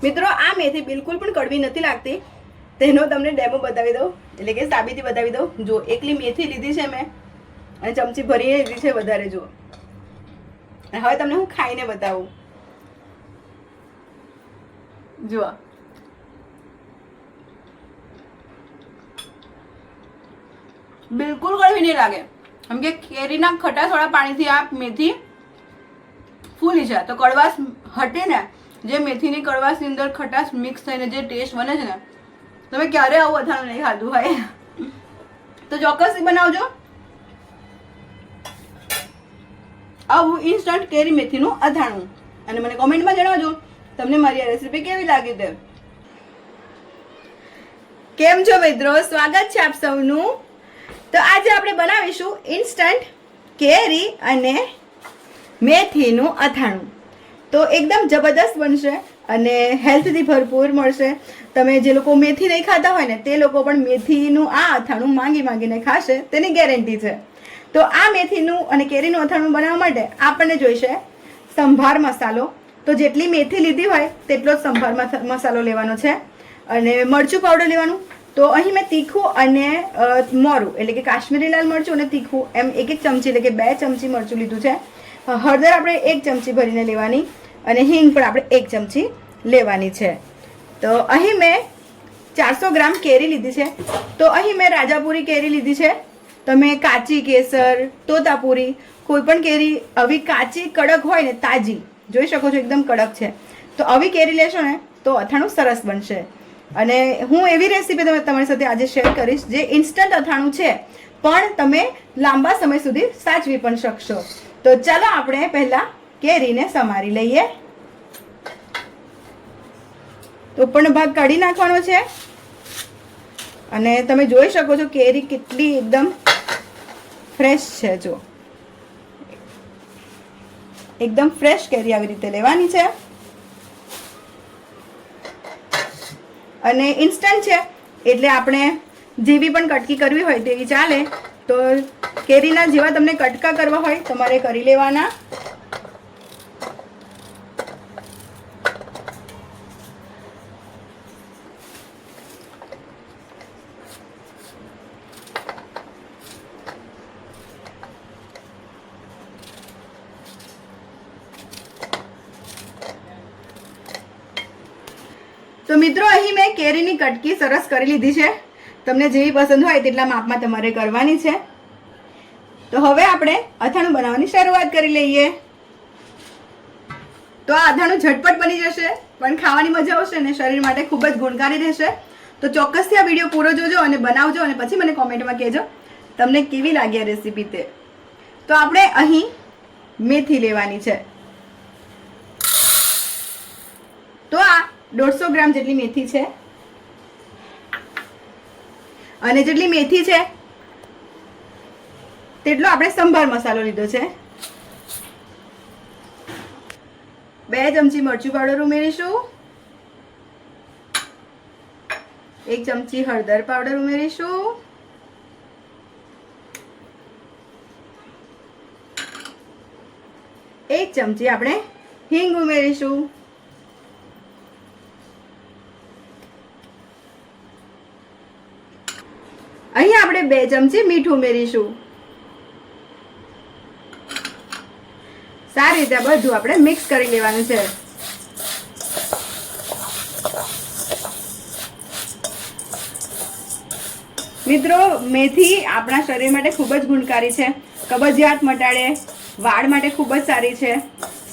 મિત્રો આ મેથી બિલકુલ પણ કડવી નથી લાગતી, તેનો તમને ડેમો બતાવી દઉં, એટલે કે સાબિતી બતાવી દઉં. જો એકલી મેથી લીધી છે મેં અને ચમચી ભરીને લીધી છે વધારે. જુઓ, હવે તમને હું ખાઈને બતાવું. જુઓ, બિલકુલ કડવી નહીં લાગે, કેમ કે કેરીના ખટાશવાળા પાણીથી આ મેથી ફૂલી છે, તો કડવાશ હટે ને, જે મેથીની કડવાશની અંદર ખટાશ મિક્સ થઈને જે ટેસ્ટ બને છે ને, તમે ક્યારે આવું અથાણું નહીં ખાધું હોય તો ચોક્કસથી બનાવજો. આવું ઇન્સ્ટન્ટ કેરી મેથીનું અથાણું, અને મને કોમેન્ટમાં જણાવજો તમને મારી આ રેસીપી કેવી લાગી તે. કેમ છો મિત્રો, સ્વાગત છે આપ સૌનું. તો આજે આપણે બનાવીશું ઇન્સ્ટન્ટ કેરી અને મેથીનું અથાણું. તો એકદમ જબરદસ્ત બનશે અને હેલ્થથી ભરપૂર મળશે. તમે જે લોકો મેથી નહીં ખાતા હોય ને, તે લોકો પણ મેથીનું આ અથાણું માંગીને ખાશે, તેની ગેરંટી છે. તો આ મેથીનું અને કેરીનું અથાણું બનાવવા માટે આપણને જોઈશે સંભાર મસાલો. તો જેટલી મેથી લીધી હોય તેટલો જ સંભાર મસાલો લેવાનો છે, અને મરચું પાવડર લેવાનું. તો અહીં મેં તીખું અને મોરું એટલે કે કાશ્મીરી લાલ મરચું અને તીખું એમ એક ચમચી એટલે કે 2 ચમચી મરચું લીધું છે. હળદર આપણે 1 ચમચી ભરીને લેવાની, અને હિંગ પણ આપણે 1 ચમચી લેવાની છે. તો અહીં મેં 400 ગ્રામ કેરી લીધી છે. તો અહીં મેં રાજાપુરી કેરી લીધી છે. તમે કાચી કેસર, તોતાપુરી, કોઈ પણ કેરી આવી કાચી કડક હોય ને, તાજી જોઈ શકો છો, એકદમ કડક છે, તો આવી કેરી લેશો ને તો અથાણું સરસ બનશે. અને હું એવી રેસીપી તમારી સાથે આજે શેર કરીશ જે ઇન્સ્ટન્ટ અથાણું છે, પણ તમે લાંબા સમય સુધી સાચવી પણ શકશો. તો ચાલો આપણે પહેલા કેરીને સમારી લઈએ. તો ઉપરનો ભાગ કાઢી નાખવાનો છે, અને તમે જોઈ શકો છો કેરી કેટલી એકદમ ફ્રેશ છે. જો એકદમ ફ્રેશ કેરી આવી રીતે લેવાની છે, અને ઇન્સ્ટન્ટ છે એટલે આપણે જેવી પણ કટકી કરવી હોય તેવી ચાલે. તો કેરીના જેવા તમને કટકા કરવા હોય તમારે કરી લેવાના. તો મિત્રો અહીં મેં કેરીની કટકી સરસ કરી લીધી છે. તમને જેવી પસંદ હોય તેટલા માપમાં તમારે કરવાની છે. તો હવે આપણે અથાણું બનાવવાની શરૂઆત કરી લઈએ. તો આ અથાણું ઝટપટ બની જશે, પણ ખાવાની મજા આવશે અને શરીર માટે ખૂબ જ ગુણકારી રહેશે. તો ચોક્કસથી આ વિડીયો પૂરો જોજો અને બનાવજો, અને પછી મને કોમેન્ટમાં કહેજો તમને કેવી લાગી આ રેસીપી તે. તો આપણે અહીં મેથી લેવાની છે. તો આ 150 ગ્રામ જેટલી મેથી છે, અને જેટલી મેથી છે તેટલો આપણે સંભાર મસાલો લીધો છે. 2 ચમચી મરચું પાવડર ઉમેરીશું, 1 ચમચી હળદર પાવડર ઉમેરીશું, 1 ચમચી આપણે હિંગ ઉમેરીશું, અહીં આપણે 2 ચમચી મીઠું ઉમેરીશું. સારી રીતે બધું આપણે મિક્સ કરી લેવાનું છે. મિત્રો મેથી આપણા શરીર માટે ખૂબ જ ગુણકારી છે. કબજિયાત મટાડે, વાળ માટે ખૂબ જ સારી છે.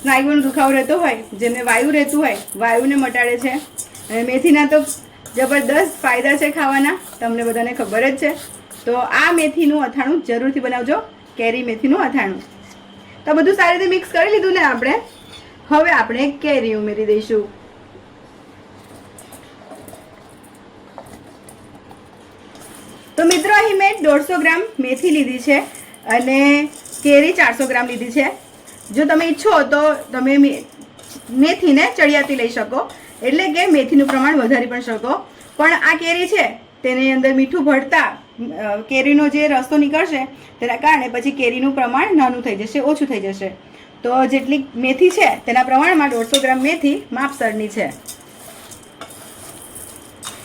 સ્નાયુનો દુખાવો રહેતો હોય, જેમને વાયુ રહેતું હોય, વાયુને મટાડે છે. અને મેથીના તો જબરદસ્ત ફાયદા છે ખાવાના, તમને બધાને ખબર જ છે. તો આ મેથીનું અથાણું જરૂરથી બનાવજો, કેરી મેથીનું અથાણું. તો બધું સારી રીતે મિક્સ કરી લીધું ને આપણે. હવે આપણે કેરી ઉમેરી દઈશું. તો મિત્રો અહીં મેં 150 ગ્રામ મેથી લીધી છે, અને કેરી 400 ગ્રામ લીધી છે. જો તમે ઈચ્છો તો તમે મેથીને ચડિયાતી લઈ શકો, એટલે કે મેથીનું પ્રમાણ વધારી પણ શકો. પણ આ કેરી છે તેની અંદર મીઠું ભળતા કેરીનો જે રસ્તો નીકળશે તેના કારણે પછી કેરીનું પ્રમાણ નાનું થઈ જશે, ઓછું થઈ જશે. તો જેટલી મેથી છે તેના પ્રમાણમાં 150 ગ્રામ મેથી માપસરની છે.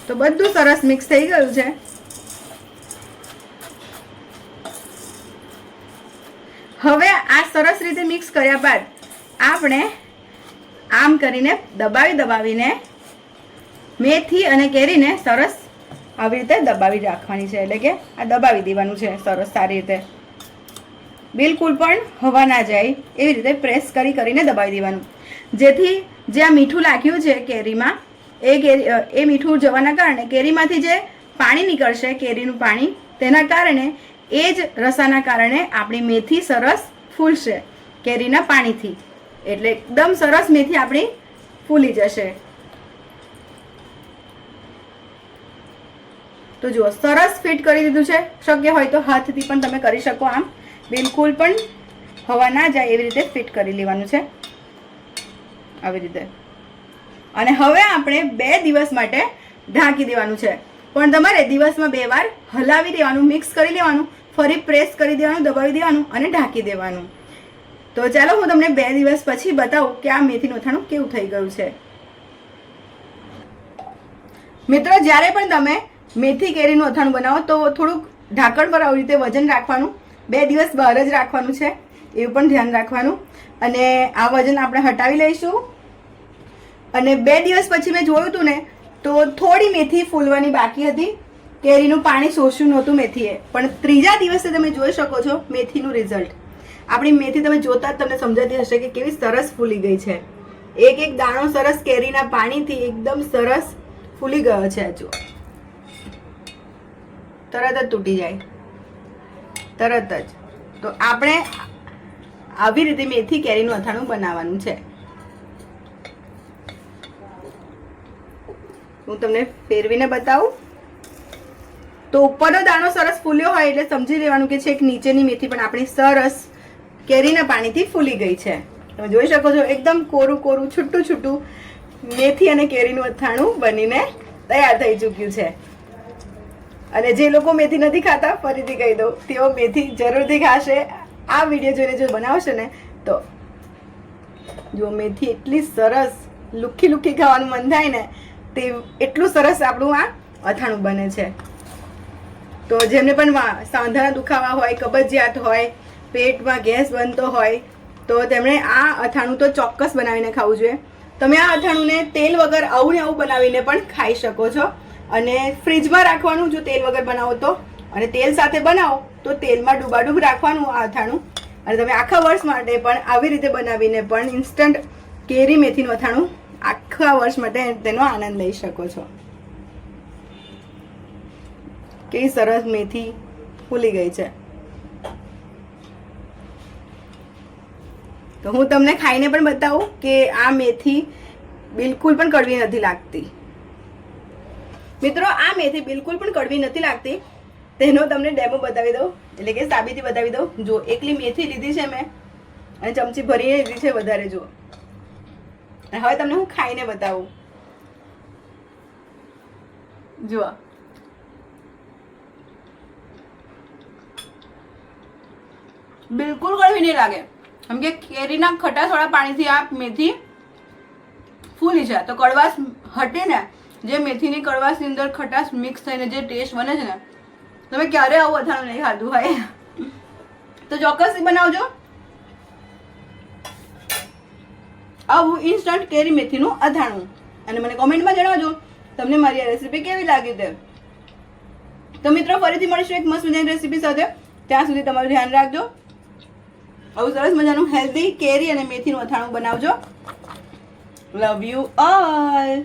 તો બધું સરસ મિક્સ થઈ ગયું છે. હવે આ સરસ રીતે મિક્સ કર્યા બાદ આપણે આમ કરીને દબાવીને મેથી અને કેરીને સરસ આવી રીતે દબાવી રાખવાની છે. એટલે કે આ દબાવી દેવાનું છે સરસ સારી રીતે, બિલકુલ પણ હવા ના જાય એવી રીતે પ્રેસ કરીને દબાવી દેવાનું, જેથી જે આ મીઠું લાગ્યું છે કેરીમાં એ મીઠું જવાના કારણે કેરીમાંથી જે પાણી નીકળશે, કેરીનું પાણી, તેના કારણે એ જ રસાના કારણે આપણી મેથી સરસ ફૂલશે કેરીના પાણીથી. એટલે એકદમ સરસ મેથી આપણી ફૂલી જશે. તો જુઓ સરસ ફિટ કરી દીધું છે. શક્ય હોય તો હાથથી પણ તમે કરી શકો. આમ બિલકુલ પણ હવા ના જાય એવી રીતે ફિટ કરી લેવાનું છે આવી રીતે. અને હવે આપણે 2 દિવસ માટે ઢાંકી દેવાનું છે. પણ તમારે દિવસમાં 2 વાર હલાવી દેવાનું, મિક્સ કરી લેવાનું, ફરી પ્રેસ કરી દેવાનું, દબાવી દેવાનું અને ઢાંકી દેવાનું. તો ચાલો હું તમને 2 દિવસ પછી બતાવું કે આ મેથીનું અથાણું કેવું થઈ ગયું છે. મિત્રો, જ્યારે પણ તમે મેથી કેરીનું અથાણું બનાવો તો થોડુંક ઢાંકણ પર આવી રીતે વજન રાખવાનું. 2 દિવસ બહાર જ રાખવાનું છે એવું પણ ધ્યાન રાખવાનું. અને આ વજન આપણે હટાવી લઈશું. અને 2 દિવસ પછી મેં જોયું હતું ને તો થોડી મેથી ફૂલવાની બાકી હતી. કેરીનું પાણી શોષ્યું નહોતું મેથીએ. પણ 3જા દિવસે તમે જોઈ શકો છો મેથીનું રિઝલ્ટ. આપણી મેથી તમે જોતા જ તમને સમજાતી હશે કે કેવી સરસ ફૂલી ગઈ છે. એક એક દાણો સરસ કેરીના પાણીથી એકદમ સરસ ફૂલી ગયો છે. જો તરત જ તૂટી જાય, તરત જ. તો આપણે આવી રીતે મેથી કેરીનું અથાણું બનાવવાનું છે. હું તમને ફેરવીને બતાવું. તો ઉપરનો દાણો સરસ ફૂલ્યો હોય એટલે સમજી લેવાનું કે છેક નીચેની મેથી પણ આપણી સરસ કેરીના પાણીથી ફૂલી ગઈ છે. તમે જોઈ શકો છો એકદમ કોરું કોરું છૂટું છૂટું મેથી અને કેરીનું અથાણું બનીને તૈયાર થઈ ચૂક્યું છે. અને જે લોકો મેથી નથી ખાતા, ફરીથી કહી દઉં, તેઓ મેથી જરૂરથી ખાશે. આ વિડીયો જોઈને જો બનાવશે ને તો જો મેથી એટલી સરસ લુખ્ખી લુખ્ખી ખાવાનું મન થાય ને તે એટલું સરસ આપણું આ અથાણું બને છે. તો જેમને પણ સાંધાના દુખાવા હોય, કબજિયાત હોય, પેટમાં ગેસ બનતો હોય તો તેમણે આ અથાણું તો ચોક્કસ બનાવીને ખાવું જોઈએ. તમે આ અથાણુંને તેલ વગર આવું ને આવું બનાવીને પણ ખાઈ શકો છો. અને ફ્રીજમાં રાખવાનું જો તેલ વગર બનાવો તો. અને તેલ સાથે બનાવો તો તેલમાં ડૂબાડૂબ રાખવાનું આ અથાણું. અને તમે આખા વર્ષ માટે પણ આવી રીતે બનાવીને પણ ઇન્સ્ટન્ટ કેરી મેથીનું અથાણું આખા વર્ષ માટે તેનો આનંદ લઈ શકો છો. કેવી સરસ મેથી ફૂલી ગઈ છે. તો હું તમને ખાઈને પણ બતાવું કે આ મેથી બિલકુલ પણ કડવી નથી લાગતી. મિત્રો, આ મેથી બિલકુલ પણ કડવી નથી લાગતી. તેનો તમને ડેમો બતાવી દઉં, એટલે કે સાબિતી બતાવી દઉં. જો એકલી મેથી લીધી છે મેં અને ચમચી ભરીને લીધી છે વધારે. જુઓ, હવે તમને હું ખાઈને બતાવું. જુઓ, બિલકુલ કડવી નહીં લાગે. કેમ કે કેરીના ખટાશવાળા પાણીથી આ મેથી ફૂલી છે. તો કડવાશ હટે ને, જે મેથીની કડવાશની અંદર ખટાશ મિક્સ થઈને જે ટેસ્ટ બને છે ને, તમે ક્યારે આવું અથાણું નહીં ખાધું હોય તો ચોક્કસથી બનાવજો આવું ઇન્સ્ટન્ટ કેરી મેથીનું અથાણું. અને મને કોમેન્ટમાં જણાવજો તમને મારી આ રેસીપી કેવી લાગી તે. તો મિત્રો, ફરીથી મળીશું એક મસ્ત મજાની રેસીપી સાથે. ત્યાં સુધી તમારું ધ્યાન રાખજો. આવું સરસ મજાનું હેલ્ધી કેરી અને મેથીનું અથાણું બનાવજો. Love you all.